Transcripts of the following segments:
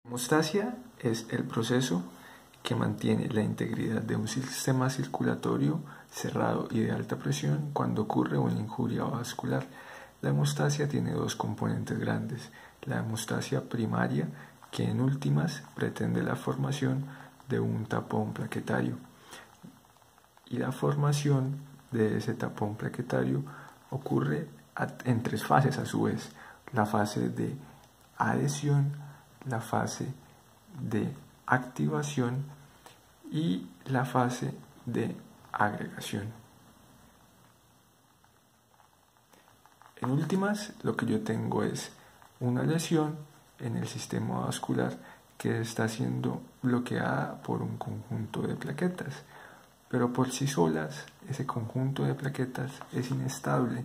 Hemostasia es el proceso que mantiene la integridad de un sistema circulatorio cerrado y de alta presión cuando ocurre una injuria vascular. La hemostasia tiene dos componentes grandes: la hemostasia primaria, que en últimas pretende la formación de un tapón plaquetario, y la formación de ese tapón plaquetario ocurre en tres fases a su vez: la fase de adhesión, la fase de activación y la fase de agregación. En últimas, lo que yo tengo es una lesión en el sistema vascular que está siendo bloqueada por un conjunto de plaquetas, pero por sí solas ese conjunto de plaquetas es inestable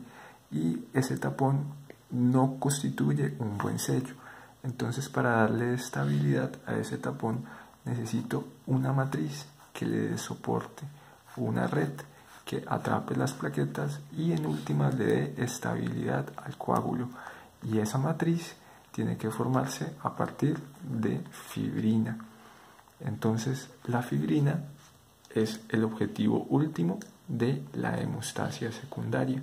y ese tapón no constituye un buen sello. Entonces, para darle estabilidad a ese tapón necesito una matriz que le dé soporte, una red que atrape las plaquetas y en última le dé estabilidad al coágulo, y esa matriz tiene que formarse a partir de fibrina. Entonces, la fibrina es el objetivo último de la hemostasia secundaria.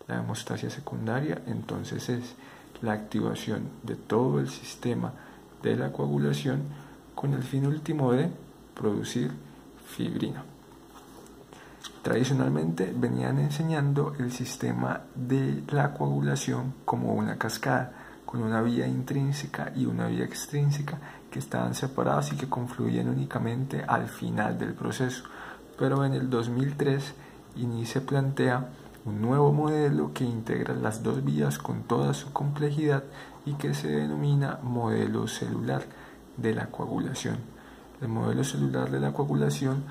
La hemostasia secundaria entonces es la activación de todo el sistema de la coagulación con el fin último de producir fibrina. Tradicionalmente venían enseñando el sistema de la coagulación como una cascada, con una vía intrínseca y una vía extrínseca que estaban separadas y que confluían únicamente al final del proceso. Pero en el 2003 INI se plantea un nuevo modelo que integra las dos vías con toda su complejidad y que se denomina modelo celular de la coagulación. El modelo celular de la coagulación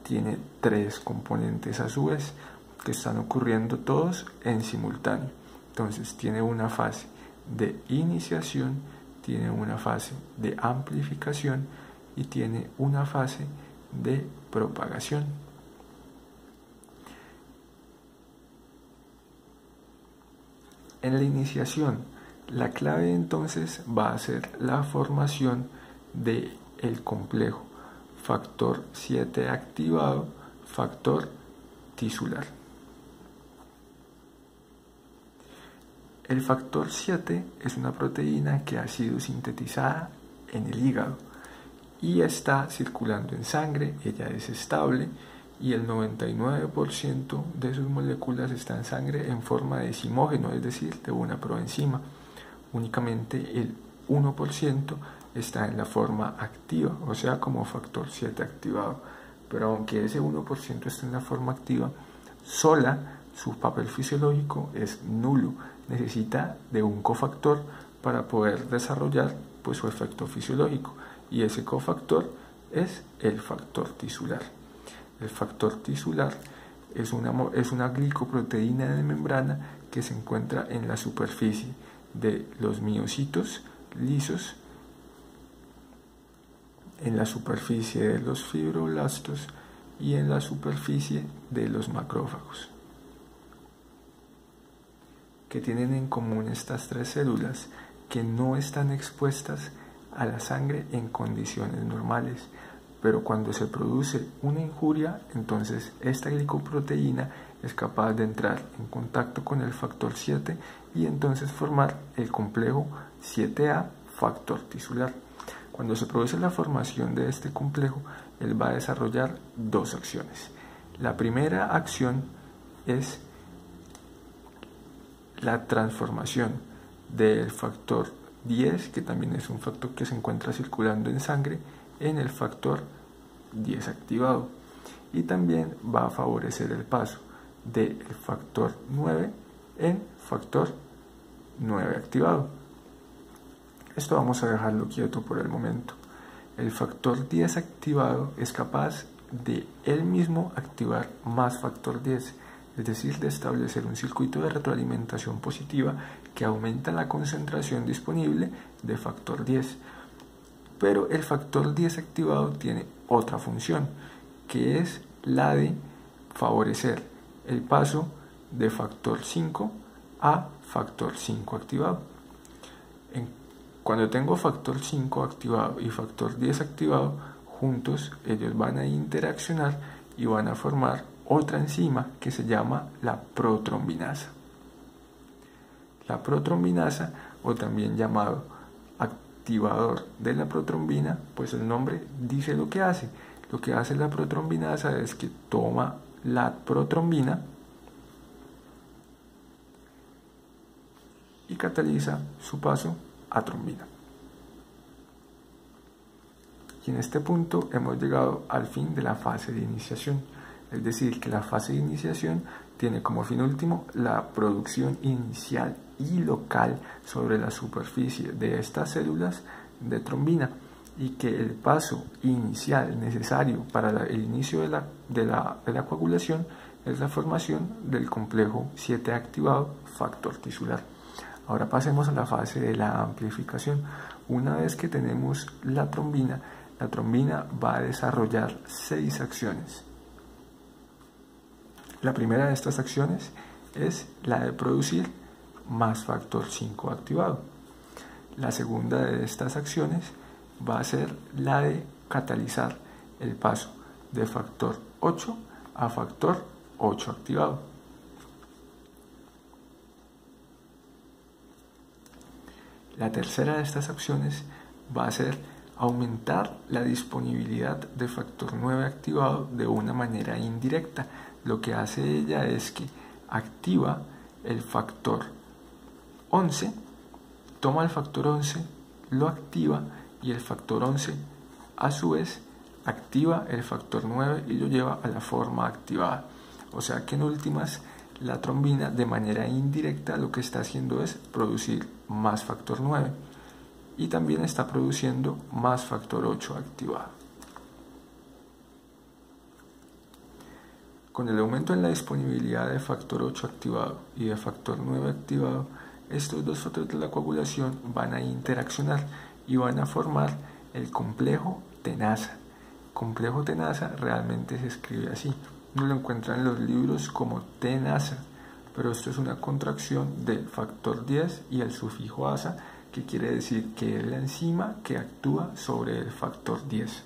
tiene tres componentes a su vez, que están ocurriendo todos en simultáneo. Entonces tiene una fase de iniciación, tiene una fase de amplificación y tiene una fase de propagación. En la iniciación, la clave entonces va a ser la formación del complejo factor 7 activado, factor tisular. El factor 7 es una proteína que ha sido sintetizada en el hígado y está circulando en sangre. Ella es estable y el 99% de sus moléculas está en sangre en forma de zimógeno, es decir, de una proenzima. Únicamente el 1% está en la forma activa, o sea, como factor 7 activado. Pero aunque ese 1% está en la forma activa, sola su papel fisiológico es nulo. Necesita de un cofactor para poder desarrollar su efecto fisiológico, y ese cofactor es el factor tisular. El factor tisular es una glicoproteína de membrana que se encuentra en la superficie de los miocitos lisos, en la superficie de los fibroblastos y en la superficie de los macrófagos. ¿Qué tienen en común estas tres células? Que no están expuestas a la sangre en condiciones normales, pero cuando se produce una injuria, entonces esta glicoproteína es capaz de entrar en contacto con el factor 7 y entonces formar el complejo 7A factor tisular. Cuando se produce la formación de este complejo, él va a desarrollar dos acciones. La primera acción es la transformación del factor 10, que también es un factor que se encuentra circulando en sangre, en el factor 10 activado, y también va a favorecer el paso del factor 9 en factor 9 activado. Esto vamos a dejarlo quieto por el momento. El factor 10 activado es capaz de él mismo activar más factor 10, es decir, de establecer un circuito de retroalimentación positiva que aumenta la concentración disponible de factor 10. Pero el factor 10 activado tiene otra función, que es la de favorecer el paso de factor 5 a factor 5 activado. Cuando tengo factor 5 activado y factor 10 activado, juntos ellos van a interaccionar y van a formar otra enzima que se llama la protrombinasa. La protrombinasa, o también llamado activador de la protrombina, pues el nombre dice lo que hace. Lo que hace la protrombinasa es que toma la protrombina y cataliza su paso a trombina. Y en este punto hemos llegado al fin de la fase de iniciación, es decir, que la fase de iniciación tiene como fin último la producción inicial y local sobre la superficie de estas células de trombina, y que el paso inicial necesario para el inicio de la coagulación es la formación del complejo 7 activado factor tisular. Ahora pasemos a la fase de la amplificación. Una vez que tenemos la trombina va a desarrollar 6 acciones. La primera de estas acciones es la de producir más factor 5 activado. La segunda de estas acciones va a ser la de catalizar el paso de factor 8 a factor 8 activado. La tercera de estas acciones va a ser aumentar la disponibilidad de factor 9 activado de una manera indirecta. Lo que hace ella es que activa el factor 11, toma el factor 11, lo activa, y el factor 11 a su vez activa el factor 9 y lo lleva a la forma activada. O sea que en últimas la trombina de manera indirecta lo que está haciendo es producir más factor 9 y también está produciendo más factor 8 activado. Con el aumento en la disponibilidad de factor 8 activado y de factor 9 activado, estos dos factores de la coagulación van a interaccionar y van a formar el complejo tenasa. Complejo tenasa realmente se escribe así. Uno lo encuentra en los libros como tenasa, pero esto es una contracción del factor 10 y el sufijo asa, que quiere decir que es la enzima que actúa sobre el factor 10.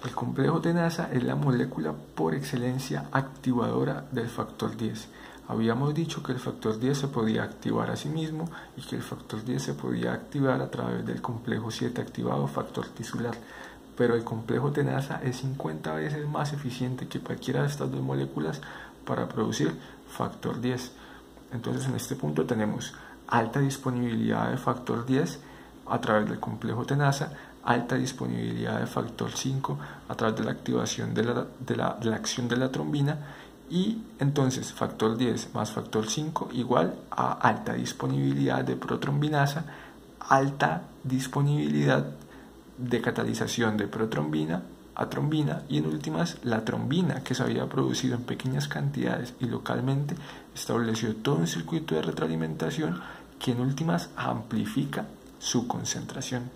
El complejo tenasa es la molécula por excelencia activadora del factor 10. Habíamos dicho que el factor 10 se podía activar a sí mismo y que el factor 10 se podía activar a través del complejo 7 activado factor tisular, pero el complejo tenasa es 50 veces más eficiente que cualquiera de estas dos moléculas para producir factor 10. Entonces en este punto tenemos alta disponibilidad de factor 10 a través del complejo tenasa, alta disponibilidad de factor 5 a través de la activación de la acción de la trombina, y entonces factor 10 más factor 5 igual a alta disponibilidad de protrombinasa, alta disponibilidad de catalización de protrombina a trombina, y en últimas la trombina, que se había producido en pequeñas cantidades y localmente, estableció todo un circuito de retroalimentación que en últimas amplifica su concentración.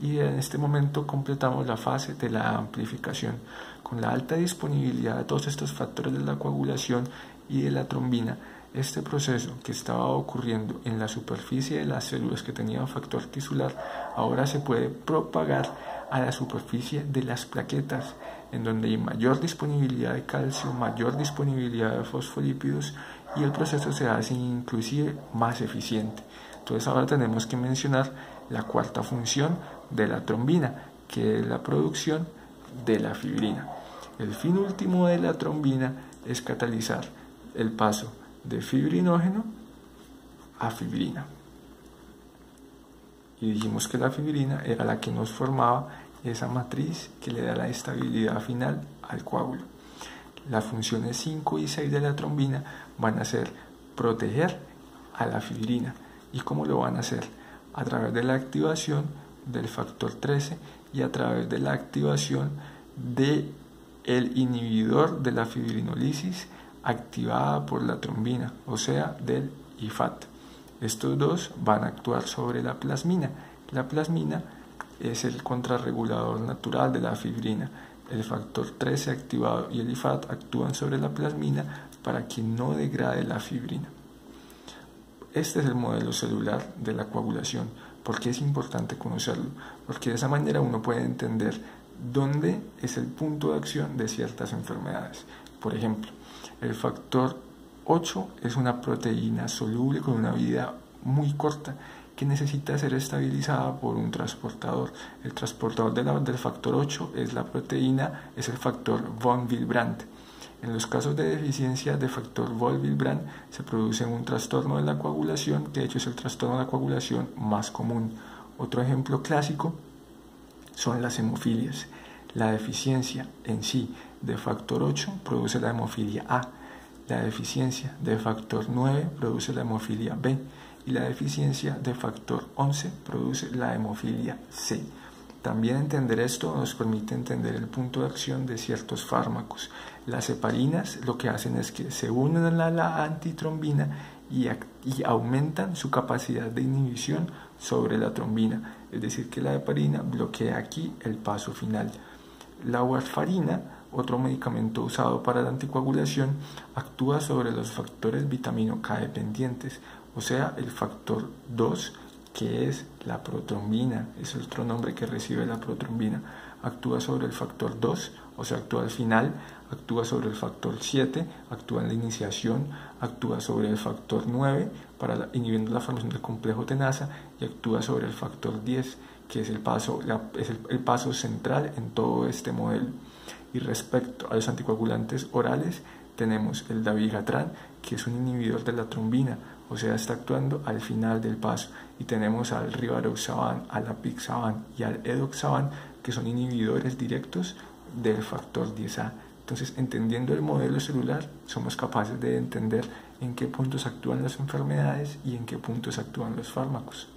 Y en este momento completamos la fase de la amplificación. Con la alta disponibilidad de todos estos factores de la coagulación y de la trombina, este proceso que estaba ocurriendo en la superficie de las células que tenían factor tisular ahora se puede propagar a la superficie de las plaquetas, en donde hay mayor disponibilidad de calcio, mayor disponibilidad de fosfolípidos, y el proceso se hace inclusive más eficiente. Entonces ahora tenemos que mencionar la cuarta función de la trombina, que es la producción de la fibrina. El fin último de la trombina es catalizar el paso de fibrinógeno a fibrina. Y dijimos que la fibrina era la que nos formaba esa matriz que le da la estabilidad final al coágulo. Las funciones 5 y 6 de la trombina van a ser proteger a la fibrina. ¿Y cómo lo van a hacer? A través de la activación del factor 13 y a través de la activación del inhibidor de la fibrinolisis activada por la trombina, o sea, del IFAT. Estos dos van a actuar sobre la plasmina. La plasmina es el contrarregulador natural de la fibrina. El factor 13 activado y el IFAT actúan sobre la plasmina para que no degrade la fibrina. Este es el modelo celular de la coagulación. ¿Por qué es importante conocerlo? Porque de esa manera uno puede entender dónde es el punto de acción de ciertas enfermedades. Por ejemplo, el factor 8 es una proteína soluble con una vida muy corta que necesita ser estabilizada por un transportador. El transportador del factor 8 es la proteína, es el factor von Willebrand. En los casos de deficiencia de factor von Willebrand se produce un trastorno de la coagulación, que de hecho es el trastorno de la coagulación más común. Otro ejemplo clásico son las hemofilias. La deficiencia en sí de factor 8 produce la hemofilia A. La deficiencia de factor 9 produce la hemofilia B. Y la deficiencia de factor 11 produce la hemofilia C. También entender esto nos permite entender el punto de acción de ciertos fármacos. Las heparinas lo que hacen es que se unen a la antitrombina y aumentan su capacidad de inhibición sobre la trombina. Es decir, que la heparina bloquea aquí el paso final. La warfarina, otro medicamento usado para la anticoagulación, actúa sobre los factores vitamino K dependientes, o sea, el factor 2, que es la protrombina, es el otro nombre que recibe la protrombina. Actúa sobre el factor 2, o sea, actúa al final, actúa sobre el factor 7, actúa en la iniciación, actúa sobre el factor 9, inhibiendo la formación del complejo tenaza, y actúa sobre el factor 10, que es el paso central en todo este modelo. Y respecto a los anticoagulantes orales, tenemos el dabigatran, que es un inhibidor de la trombina, o sea, está actuando al final del paso. Y tenemos al rivaroxaban, al apixaban y al edoxaban, que son inhibidores directos del factor 10A. Entonces, entendiendo el modelo celular, somos capaces de entender en qué puntos actúan las enfermedades y en qué puntos actúan los fármacos.